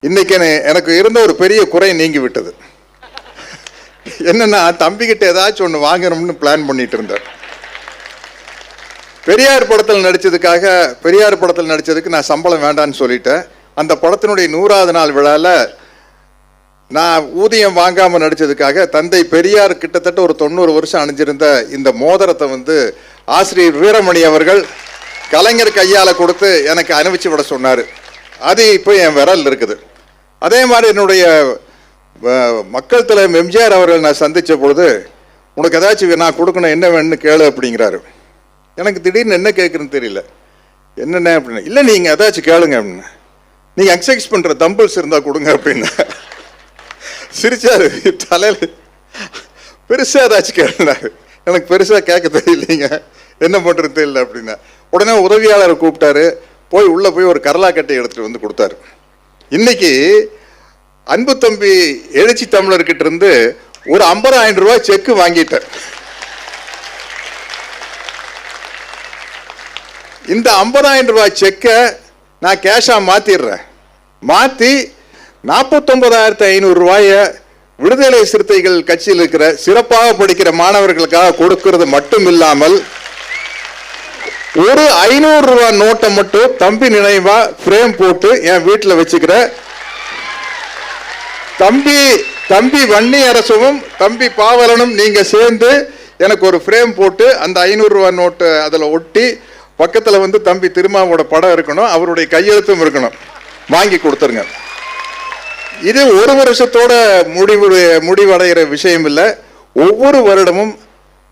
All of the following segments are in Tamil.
இன்னைக்கு எனக்கு இருந்த ஒரு பெரிய குறை நீங்கி விட்டது. என்னன்னா, தம்பிக்கிட்ட ஏதாச்சும் ஒன்று வாங்கணும்னு பிளான் பண்ணிட்டு இருந்தேன். பெரியார் படத்தில் நடிச்சதுக்கு நான் சம்பளம் வேண்டான்னு சொல்லிட்டேன். அந்த படத்தினுடைய 100வது நாள் விழாவில் நான் ஊதியம் வாங்காமல் நடித்ததுக்காக தந்தை பெரியார் கிட்டத்தட்ட ஒரு 90 வருஷம் அணிஞ்சிருந்த இந்த மோதிரத்தை ஆசிரியர் வீரமணி அவர்கள் கலைஞர் கையால் கொடுத்து எனக்கு அனுப்பிச்சு விட சொன்னார். அது இப்போ என் விரல் இருக்குது. அதே மாதிரி என்னுடைய மக்கள் தலைவர் எம்ஜிஆர் அவர்கள் நான் சந்தித்த பொழுது, உனக்கு ஏதாச்சும் நான் கொடுக்கணும், என்ன வேணும்னு கேளு அப்படிங்கிறாரு. எனக்கு திடீர்னு என்ன கேட்குறேன்னு தெரியல. என்னென்ன அப்படின்னு, இல்லை நீங்கள் ஏதாச்சும் கேளுங்க அப்படின்னு, நீங்கள் எக்ஸசைஸ் பண்ணுற தம்பிள்ஸ் இருந்தால் கொடுங்க அப்படின்னு சிரிச்சாரு. தலையில் பெருசாக ஏதாச்சும் கேளுனாரு. எனக்கு பெருசாக கேட்க தெரியலைங்க, என்ன பண்ணுறது தெரியல அப்படின்னா. உடனே உதவியாளரை கூப்பிட்டாரு. உள்ளே போய் ஒரு கரலாக்கட்டை எடுத்துகிட்டு வந்து கொடுத்தாரு. இன்னைக்கு அன்பு தம்பி எழுச்சி தமிழர்கிட்ட இருந்து ஒரு 50,000 ரூபாய் செக்கு வாங்கிட்டேன். இந்த 50,000 ரூபாய் செக்கை நான் கேஷா மாத்திடுறேன். மாற்றி 49,500 ரூபாய விடுதலை சிறுத்தைகள் கட்சியில் இருக்கிற சிறப்பாக படிக்கிற மாணவர்களுக்காக கொடுக்கிறது மட்டும் இல்லாமல் ஒரு 500 ரூபாய் நோட்டை மட்டும் தம்பி நினைவா ஃப்ரேம் போட்டு என் வீட்டில் வச்சுக்கிற தம்பி வன்னி அரசும் தம்பி பாவலனும் நீங்க சேர்ந்து எனக்கு ஒரு ஃப்ரேம் போட்டு அந்த 500 ரூபாய் நோட்டு அதில் ஒட்டி பக்கத்தில் தம்பி திருமாவோட படம் இருக்கணும், அவருடைய கையெழுத்தும் இருக்கணும், வாங்கி கொடுத்துருங்க. இது ஒரு வருஷத்தோட முடிவடைகிற விஷயம் இல்லை. ஒவ்வொரு வருடமும்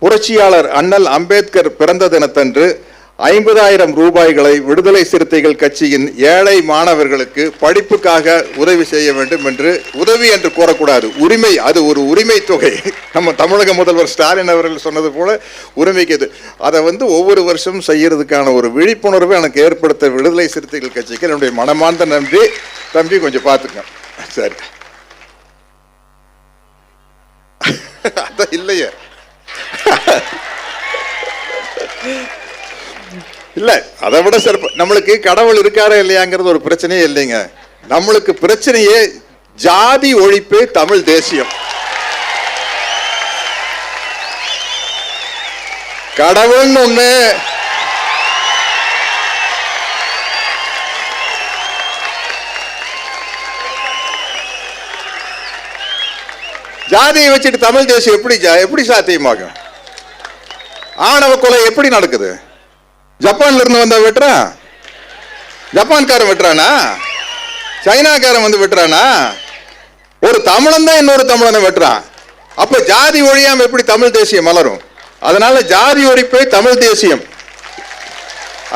புரட்சியாளர் அண்ணல் அம்பேத்கர் பிறந்த தினத்தன்று 50,000 ரூபாய்களை விடுதலை சிறுத்தைகள் கட்சியின் ஏழை மாணவர்களுக்கு படிப்புக்காக உதவி செய்ய வேண்டும் என்று, உதவி என்று கூறக்கூடாது, உரிமை, அது ஒரு உரிமை தொகை. நம்ம தமிழக முதல்வர் ஸ்டாலின் அவர்கள் சொன்னது போல உரிமைக்கு அதை ஒவ்வொரு வருஷமும் செய்யறதுக்கான ஒரு விழிப்புணர்வு எனக்கு ஏற்படுத்த விடுதலை சிறுத்தைகள் கட்சிக்கு என்னுடைய மனமார்ந்த நன்றி. தம்பி கொஞ்சம் பார்த்துக்க. சரி, அதான் இல்லையே இல்ல, அதை விட சிறப்பு. நம்மளுக்கு கடவுள் இருக்காரா இல்லையாங்கிறது ஒரு பிரச்சனையே இல்லைங்க. நம்மளுக்கு பிரச்சனையே ஜாதி ஒழிப்பு, தமிழ் தேசியம். கடவுள்னு ஒண்ணு ஜாதியை வச்சுட்டு தமிழ் தேசியம் எப்படி சாத்தியமாகும்? ஆணவ கொலை எப்படி நடக்குது? ஜப்பான்ல இருந்து வந்த வெட்டுறான், ஜப்பான்காரன் வெட்டுறானா, சைனாக்காரன் வெட்டுறானா? ஒரு தமிழன் தான் இன்னொரு தமிழனை வெட்டுறான். அப்ப ஜாதி ஒழியாம எப்படி தமிழ் தேசியம் மலரும்? அதனால ஜாதி ஒழிப்பே தமிழ் தேசியம்,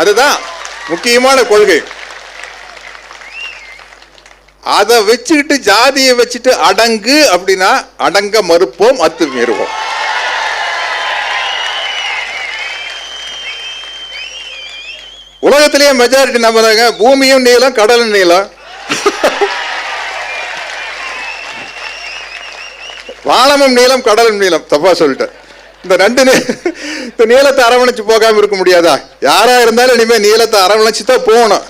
அதுதான் முக்கியமான கொள்கை. அதை வச்சுக்கிட்டு ஜாதியை வச்சுட்டு அடங்கு அப்படின்னா அடங்க மறுப்போம், அத்துமீறுவோம். உலகத்திலேயே மெஜாரிட்டி நம்புறாங்க பூமியும் நீளம் கடலும் நீளம், வானமும் நீளம் கடலும் நீளம். தப்பா சொல்லிட்டேன். இந்த நீளத்தை அரவணைச்சு போகாம இருக்க முடியாதா? யாரா இருந்தாலும் இனிமே நீளத்தை அரவணைச்சு தான் போகணும்.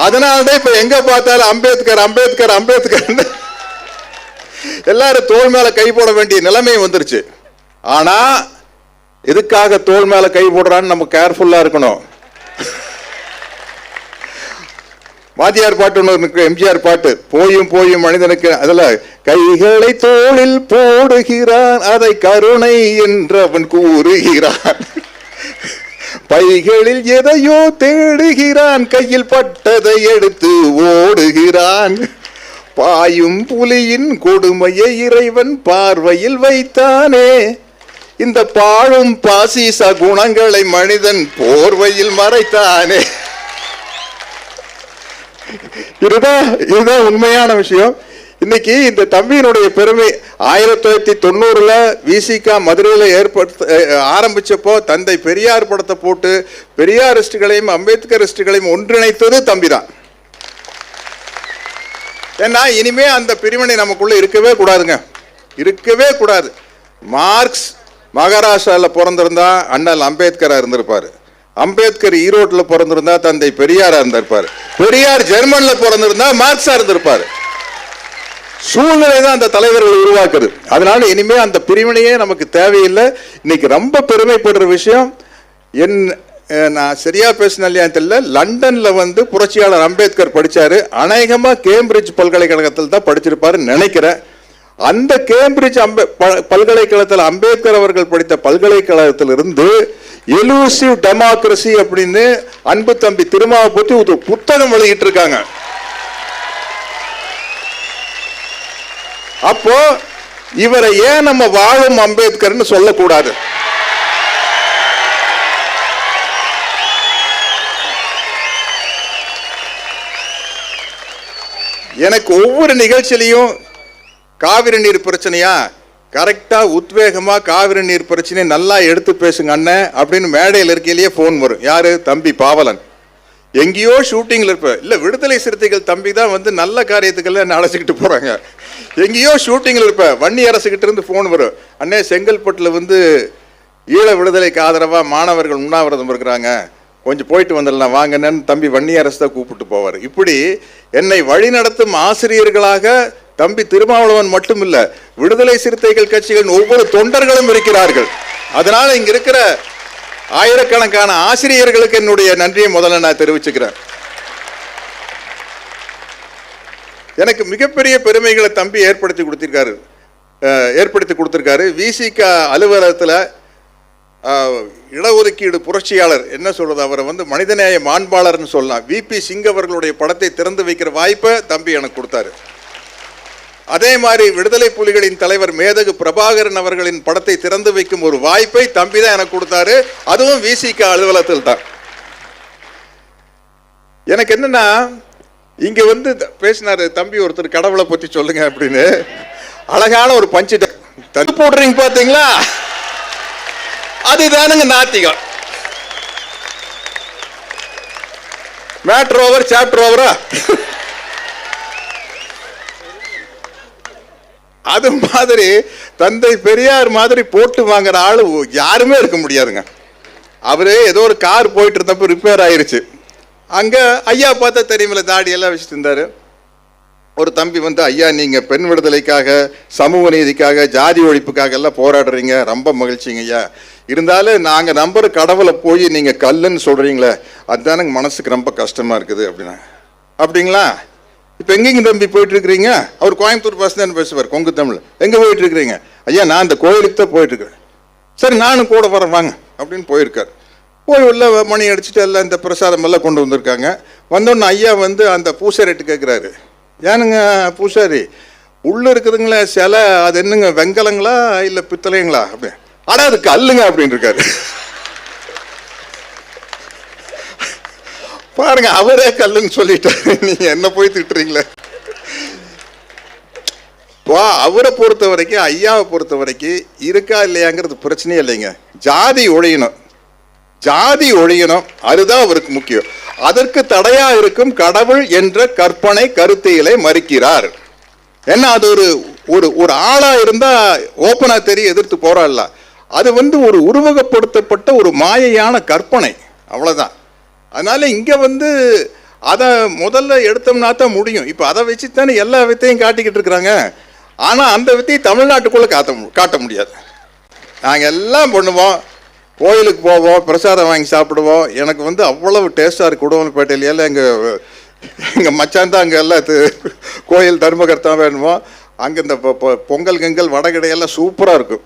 அதனால்தான் இப்ப எங்க பார்த்தாலும் அம்பேத்கர் அம்பேத்கர் அம்பேத்கர் எல்லாரும் தோல் மேல கை போட வேண்டிய நிலைமை வந்துருச்சு. ஆனா எதுக்காக தோல் மேல கை போடுறான்னு நம்ம கேர்ஃபுல்லா இருக்கணும். வாத்தியார் பாட்டு ஒன்று, எம்ஜிஆர் பாட்டு, போயும் போயும் மனிதனுக்கு, அதுல கைகளை தோளில் போடுகிறான் அதை கருணை என்று அவன் கூறுகிறான், பைகளில் எதையோ தேடுகிறான் கையில் பட்டதை எடுத்து ஓடுகிறான், பாயும் புலியின் கொடுமையை இறைவன் பார்வையில் வைத்தானே, இந்த பாழும் பாசிச குணங்களை மனிதன் போர்வையில் மறைத்தானே. இதுதான் உண்மையான விஷயம். இன்னைக்கு இந்த தம்பியினுடைய பெருமை 1990 விசிகா மதுரையில் ஆரம்பிச்சப்போ தந்தை பெரியார் படத்தை போட்டு பெரியாரிஸ்டுகளையும் அம்பேத்கரிஸ்டுகளையும் ஒன்றிணைத்தது தம்பிதான். ஏன்னா இனிமே அந்த பிரிவினை நமக்குள்ள இருக்கவே கூடாதுங்க, இருக்கவே கூடாது. மார்க்ஸ் மகாராஷ்டிராவில் பிறந்திருந்தா அண்ணல் அம்பேத்கரா இருந்திருப்பாரு. அம்பேத்கர் ஈரோட்டில் பிறந்திருந்தா தந்தை பெரியாரா இருந்திருப்பார். பெரியார் ஜெர்மன்ல பிறந்திருந்தா மார்க்ஸா இருந்திருப்பார். சூழ்நிலை தான் அந்த தலைவர்களை உருவாக்குது. அதனால இனிமே அந்த பிரிவினையே நமக்கு தேவையில்லை. இன்னைக்கு ரொம்ப பெருமைப்படுற விஷயம், நான் சரியா பேசின இல்லையா தெரியல, லண்டன்ல புரட்சியாளர் அம்பேத்கர் படிச்சாரு. அநேகமா கேம்பிரிட்ஜ் பல்கலைக்கழகத்தில் தான் படிச்சிருப்பாருன்னு நினைக்கிறேன். அந்த கேம்பிரிட்ஜ் பல்கலைக்கழகத்தில் அம்பேத்கர் அவர்கள் படித்த பல்கலைக்கழகத்திலிருந்து எலூசிவ் டெமோக்ரசி அப்படின்னு அன்பு தம்பி திருமாவை பற்றி ஒரு புத்தகம் வெளியிட்டு இருக்காங்க. அப்போ இவரை ஏன் நம்ம வாழும் அம்பேத்கர்னு சொல்லக்கூடாது? எனக்கு ஒவ்வொரு நிகழ்ச்சியிலையும் காவிரி நீர் பிரச்சனையா, கரெக்டா உத்வேகமா காவிரி நீர் பிரச்சனையை நல்லா எடுத்து பேசுங்க அண்ணன் அப்படின்னு மேடையில் இருக்கையிலேயே போன் வரும். யாரு? தம்பி பாவலன். எங்கேயோ ஷூட்டிங்ல இருப்ப, இல்ல விடுதலை சிறுத்தைகள் தம்பி தான் நல்ல காரியத்துக்கெல்லாம் என்ன அழைச்சிக்கிட்டு போறாங்க. எங்கேயோ ஷூட்டிங்ல இருப்ப, வன்னி அரசுகிட்ட இருந்து போன் வரும், அண்ணே செங்கல்பட்டுல ஈழ விடுதலைக்கு ஆதரவா மாணவர்கள் உண்ணாவிரதம் இருக்கிறாங்க, கொஞ்சம் போயிட்டு வந்துடலாம் வாங்கன்னு தம்பி வன்னி அரசு தான் கூப்பிட்டு போவார். இப்படி என்னை வழிநடத்தும் ஆசிரியர்களாக தம்பி திருமாவளவன் மட்டும் இல்ல, விடுதலை சிறுத்தைகள் கட்சிகளின் ஒவ்வொரு தொண்டர்களும் இருக்கிறார்கள். அதனால இங்க இருக்கிற ஆயிரக்கணக்கான ஆசிரியர்களுக்கு என்னுடைய நன்றியை முதல்ல நான் தெரிவிச்சுக்கிறேன். எனக்கு மிகப்பெரிய பெருமைகளை தம்பி ஏற்படுத்தி கொடுத்திருக்காரு. விசிக அலுவலகத்தில் இடஒதுக்கீடு புரட்சியாளர் என்ன சொல்றது, அவரை மனிதநேய மாண்பாளர்னு சொல்லலாம். விபி சிங் அவர்களுடைய படத்தை திறந்து வைக்கிற வாய்ப்பை தம்பி எனக்கு கொடுத்தாரு. அதே மாதிரி விடுதலை புலிகளின் தலைவர் மேதகு பிரபாகரன் அவர்களின் படத்தை திறந்து வைக்கும் ஒரு வாய்ப்பை தம்பி தான் எனக்கு கொடுத்தாரு. அதுவும் விசிக அலுவலகத்தில் தான். எனக்கு என்னன்னா, இங்க பேசினாரு தம்பி ஒருத்தர், கடவுளை பத்தி சொல்லுங்க அப்படின்னு. அழகான ஒரு பஞ்சு தண்ணி போடுறீங்க பாத்தீங்களா, அதுதானுங்க நாத்திகம். மேட்டர் ஓவர் சாப்டர் ஓவரா? அது மாதிரி தந்தை பெரியார் மாதிரி போட்டு வாங்குற ஆளு யாருமே இருக்க முடியாதுங்க. அவரே ஏதோ ஒரு கார் போயிட்டு இருந்தப்ப ரிப்பேர் ஆயிருச்சு. அங்க ஐயா பார்த்தா தெரியுமில்ல, தாடி எல்லாம் வச்சுட்டு இருந்தாரு. ஒரு தம்பி ஐயா நீங்க பெண் விடுதலைக்காக, சமூக நீதிக்காக, ஜாதி ஒழிப்புக்காக எல்லாம் போராடுறீங்க, ரொம்ப மகிழ்ச்சிங்க ஐயா. இருந்தாலும் நாங்க நம்புற கடவுளை போய் நீங்க கல்லுன்னு சொல்றீங்களே, அதுதானங்க மனசுக்கு ரொம்ப கஷ்டமா இருக்குது அப்படின்னா. அப்படிங்களா? இப்போ எங்கெங்க தம்பி போயிட்டு இருக்கிறீங்க? அவர் கோயம்புத்தூர் பஸ் தான் பேசுவார், கொங்கு தமிழ். எங்கே போயிட்டு இருக்கிறீங்க? ஐயா நான் அந்த கோயிலுக்கு தான் போயிட்டு இருக்கிறேன். சரி நானும் கூட வரேன் வாங்க அப்படின்னு போயிருக்கார். போய் உள்ள மணி அடிச்சுட்டு எல்லாம் இந்த பிரசாதம் எல்லாம் கொண்டு வந்திருக்காங்க. வந்தோடனே ஐயா அந்த பூசாரிட்டு கேட்குறாரு, ஏனுங்க பூசாரி உள்ள இருக்குதுங்களா சிலை, அது என்னங்க வெங்கலங்களா இல்லை பித்தளைங்களா? அப்படி ஆனால் அது கல்லுங்க அப்படின்னு இருக்காரு. பாருங்க, அவரே கல்லுன்னு சொல்லிட்டாரு, நீங்க என்ன போய் திட்டுறீங்களே. அவரை பொறுத்த வரைக்கும், ஐயாவை பொறுத்த வரைக்கும் இருக்கா இல்லையாங்கிறது பிரச்சனையே இல்லைங்க. ஜாதி ஒழியணும், ஜாதி ஒழியணும், அதுதான் அவருக்கு முக்கியம். அதற்கு தடையா இருக்கும் கடவுள் என்ற கற்பனை கருத்தியலை மறுக்கிறார். ஏன்னா அது ஒரு ஆளா இருந்தா ஓப்பனா தெரிய எதிர்த்து போராடலாம். அது ஒரு உருவகப்படுத்தப்பட்ட ஒரு மாயையான கற்பனை, அவ்வளவுதான். அதனால இங்க அதை முதல்ல எடுத்தோம்னா தான் முடியும். இப்போ அதை வச்சுத்தானே எல்லா வித்தையும் காட்டிக்கிட்டு இருக்கிறாங்க. ஆனா அந்த வித்தையை தமிழ்நாட்டுக்குள்ள காட்ட முடியாது. நாங்கள் எல்லாம் பண்ணுவோம், கோயிலுக்கு போவோம், பிரசாதம் வாங்கி சாப்பிடுவோம். எனக்கு அவ்வளவு டேஸ்டாக இருக்கு. உடுமலைப்பேட்டையில எங்கள் மச்சான் தான் அங்கே எல்லாம் கோயில் தர்மகர்த்தா வேணுமோ. அங்கே இந்த பொங்கல் கங்கல் வடகடையெல்லாம் சூப்பராக இருக்கும்.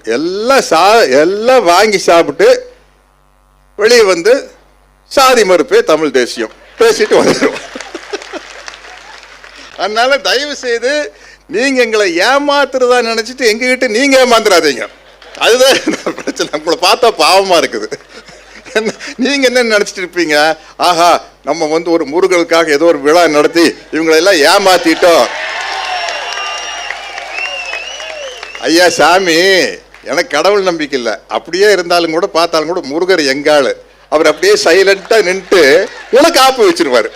எல்லாம் வாங்கி சாப்பிட்டு வெளியே சாதி மறுப்பே தமிழ் தேசியம் பேசிட்டு வந்துடும். அதனால தயவு செய்து நீங்க எங்களை ஏமாத்துறதா நினைச்சிட்டு எங்ககிட்ட நீங்க ஏமாந்துடாதீங்க. அதுதான் பிரச்சனை. உங்களை பார்த்தா பாவமா இருக்குது. நீங்க என்ன நினைச்சிட்டு இருப்பீங்க, ஆஹா நம்ம ஒரு முருகனுக்காக ஏதோ ஒரு விழா நடத்தி இவங்களை எல்லாம் ஏமாத்திட்டோம். ஐயா சாமி, எனக்கு கடவுள் நம்பிக்கை இல்லை. அப்படியே இருந்தாலும் கூட பார்த்தாலும் கூட முருகர் எங்காளு, அவர் அப்படியே சைலண்டா நின்று உனக்கு ஆப்பு வச்சிருவாரு.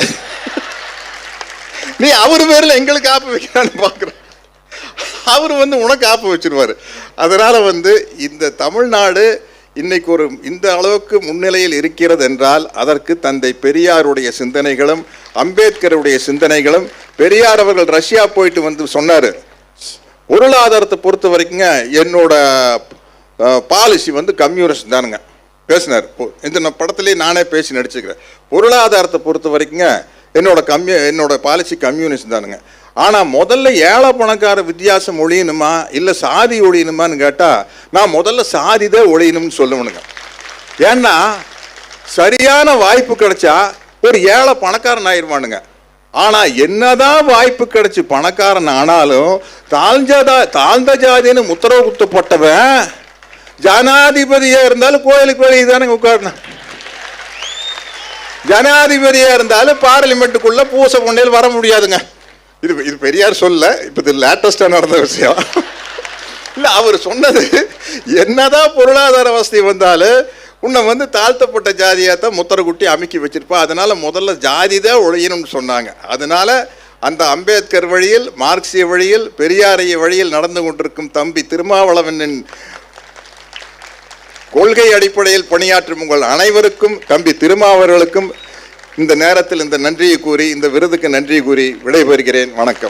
நீ அவர் பேர்ல எங்களுக்கு ஆப்பு வைக்கிறான்னு பாக்குற, அவர் உனக்கு ஆப்பு வச்சிருவாரு. அதனால இந்த தமிழ்நாடு இன்னைக்கு ஒரு இந்த அளவுக்கு முன்னிலையில் இருக்கிறது என்றால் அதற்கு தந்தை பெரியாருடைய சிந்தனைகளும் அம்பேத்கருடைய சிந்தனைகளும். பெரியார் அவர்கள் ரஷ்யா போயிட்டு வந்து சொன்னார், பொருளாதாரத்தை பொறுத்த வரைக்குங்க என்னோட பாலிசி வந்து கம்யூனிஸ்ட் தானுங்க பேசினார். இந்த படத்திலே நானே பேசி நடிச்சுக்கிறேன். பொருளாதாரத்தை பொறுத்த வரைக்குங்க என்னோட பாலிசி கம்யூனிஸ்ட் தானுங்க. ஆனால் முதல்ல ஏழை பணக்கார வித்தியாசம் ஒழியணுமா இல்லை சாதி ஒழியணுமான்னு கேட்டால் நான் முதல்ல சாதி தான் ஒழியணும்னு சொல்லணுங்க. ஏன்னா சரியான வாய்ப்பு கிடைச்சா ஒரு ஏழை பணக்காரன் ஆயிடுவானுங்க. ஆனால் என்னதான் வாய்ப்பு கிடைச்சி பணக்காரன் ஆனாலும் தாழ்ந்த ஜாதின்னு முத்திரவு குத்தப்பட்டவன் ஜனாதிபதியாக இருந்தாலும் கோயிலுக்கு வெளியே தானே உட்காரணும். ஜனாதிபதியாக இருந்தாலும் பார்லிமெண்ட்டுக்குள்ள பூசை கொண்டேல் வர முடியாதுங்க. இது பெரியார் சொல்ல, இப்போ இது லேட்டஸ்டாக நடந்த விஷயம் இல்லை. அவர் சொன்னது என்னதான் பொருளாதார வசதி வந்தாலும் உன்னை வந்து தாழ்த்தப்பட்ட ஜாதியாகத்தான் முத்திர குட்டி அமைக்கி வச்சிருப்பா. அதனால முதல்ல ஜாதி தான் ஒழியணும்னு சொன்னாங்க. அதனால அந்த அம்பேத்கர் வழியில், மார்க்சிய வழியில், பெரியாரிய வழியில் நடந்து கொண்டிருக்கும் தம்பி திருமாவளவனின் கொள்கை அடிப்படையில் பணியாற்றும் உங்கள் அனைவருக்கும், தம்பி திருமாவர்களுக்கும் இந்த நேரத்தில் இந்த நன்றியை கூறி, இந்த விருதுக்கு நன்றி கூறி விடைபெறுகிறேன். வணக்கம்.